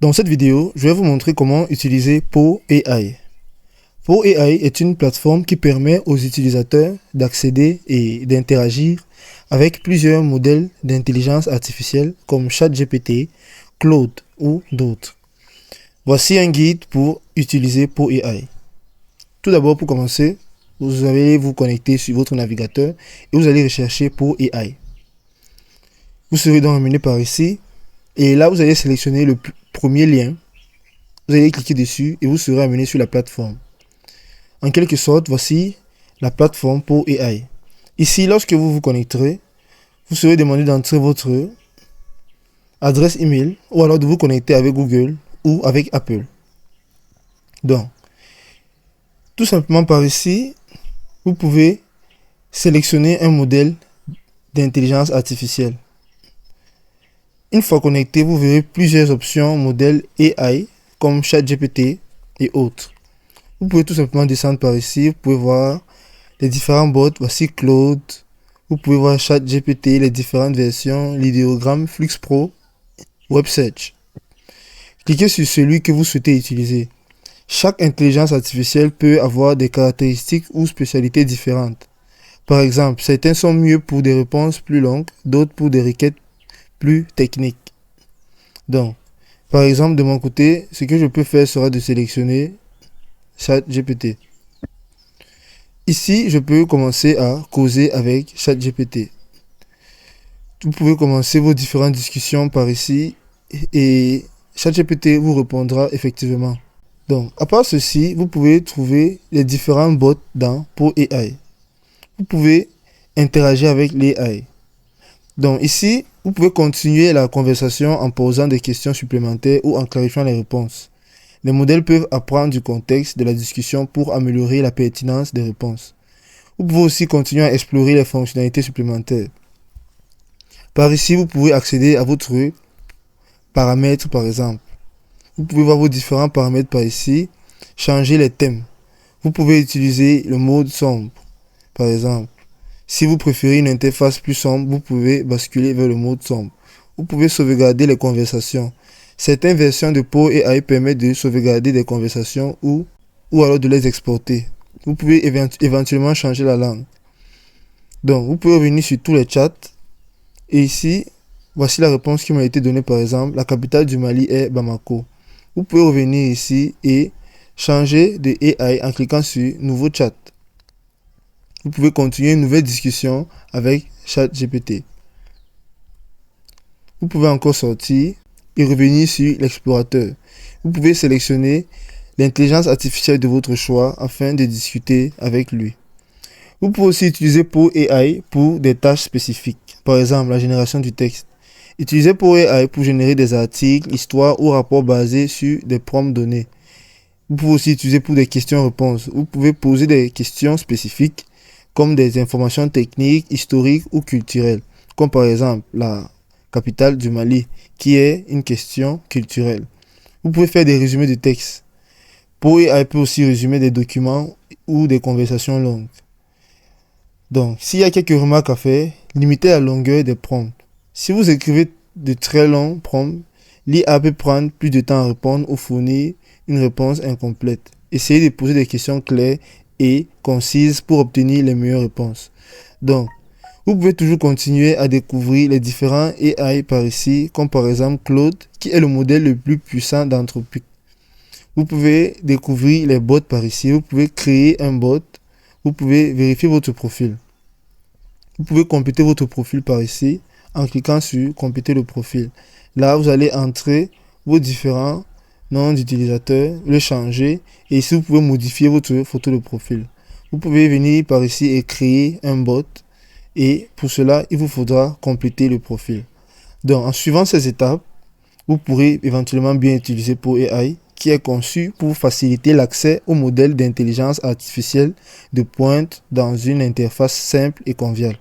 Dans cette vidéo, je vais vous montrer comment utiliser Poe AI. Poe AI est une plateforme qui permet aux utilisateurs d'accéder et d'interagir avec plusieurs modèles d'intelligence artificielle comme ChatGPT, Claude ou d'autres. Voici un guide pour utiliser Poe AI. Tout d'abord, pour commencer, vous allez vous connecter sur votre navigateur et vous allez rechercher Poe AI. Vous serez donc amené par ici et là vous allez sélectionner le premier lien. Vous allez cliquer dessus et vous serez amené sur la plateforme. En quelque sorte, voici la plateforme Poe AI. Ici, lorsque vous vous connecterez, vous serez demandé d'entrer votre adresse email ou alors de vous connecter avec Google ou avec Apple. Donc, tout simplement par ici, vous pouvez sélectionner un modèle d'intelligence artificielle. Une fois connecté, vous verrez plusieurs options modèles AI comme ChatGPT et autres. Vous pouvez tout simplement descendre par ici, vous pouvez voir les différents bots, voici Claude, vous pouvez voir ChatGPT, les différentes versions, l'idéogramme, Flux Pro, WebSearch. Cliquez sur celui que vous souhaitez utiliser. Chaque intelligence artificielle peut avoir des caractéristiques ou spécialités différentes. Par exemple, certains sont mieux pour des réponses plus longues, d'autres pour des requêtes plus techniques. Donc, par exemple, de mon côté, ce que je peux faire sera de sélectionner ChatGPT. Ici, je peux commencer à causer avec ChatGPT. Vous pouvez commencer vos différentes discussions par ici et ChatGPT vous répondra effectivement. Donc, à part ceci, vous pouvez trouver les différents bots dans Poe AI. Vous pouvez interagir avec l'AI. Donc ici, vous pouvez continuer la conversation en posant des questions supplémentaires ou en clarifiant les réponses. Les modèles peuvent apprendre du contexte de la discussion pour améliorer la pertinence des réponses. Vous pouvez aussi continuer à explorer les fonctionnalités supplémentaires. Par ici, vous pouvez accéder à votre paramètres par exemple. Vous pouvez voir vos différents paramètres par ici, changer les thèmes. Vous pouvez utiliser le mode sombre par exemple. Si vous préférez une interface plus sombre, vous pouvez basculer vers le mode sombre. Vous pouvez sauvegarder les conversations. Certaines versions de Poe AI permettent de sauvegarder des conversations ou alors de les exporter. Vous pouvez éventuellement changer la langue. Donc, vous pouvez revenir sur tous les chats. Et ici, voici la réponse qui m'a été donnée par exemple. La capitale du Mali est Bamako. Vous pouvez revenir ici et changer de AI en cliquant sur Nouveau chat. Vous pouvez continuer une nouvelle discussion avec ChatGPT. Vous pouvez encore sortir et revenir sur l'explorateur. Vous pouvez sélectionner l'intelligence artificielle de votre choix afin de discuter avec lui. Vous pouvez aussi utiliser Poe AI pour des tâches spécifiques, par exemple la génération du texte. Utilisez Poe AI pour générer des articles, histoires ou rapports basés sur des prompts donnés. Vous pouvez aussi utiliser pour des questions-réponses. Vous pouvez poser des questions spécifiques comme des informations techniques, historiques ou culturelles, comme par exemple la capitale du Mali, qui est une question culturelle. Vous pouvez faire des résumés de texte. Poe AI peut aussi résumer des documents ou des conversations longues. Donc, s'il y a quelques remarques à faire, limitez la longueur des prompts. Si vous écrivez de très longs prompts, l'IA peut prendre plus de temps à répondre ou fournir une réponse incomplète. Essayez de poser des questions claires et concises pour obtenir les meilleures réponses. Donc, vous pouvez toujours continuer à découvrir les différents AI par ici, comme par exemple Claude, qui est le modèle le plus puissant d'Anthropic. Vous pouvez découvrir les bots par ici, vous pouvez créer un bot, vous pouvez vérifier votre profil. Vous pouvez compléter votre profil par ici, en cliquant sur compléter le profil. Là, vous allez entrer vos différents nom d'utilisateur, le changer et ici vous pouvez modifier votre photo de profil. Vous pouvez venir par ici et créer un bot et pour cela il vous faudra compléter le profil. Donc en suivant ces étapes, vous pourrez éventuellement bien utiliser Poe AI qui est conçu pour faciliter l'accès aux modèles d'intelligence artificielle de pointe dans une interface simple et conviviale.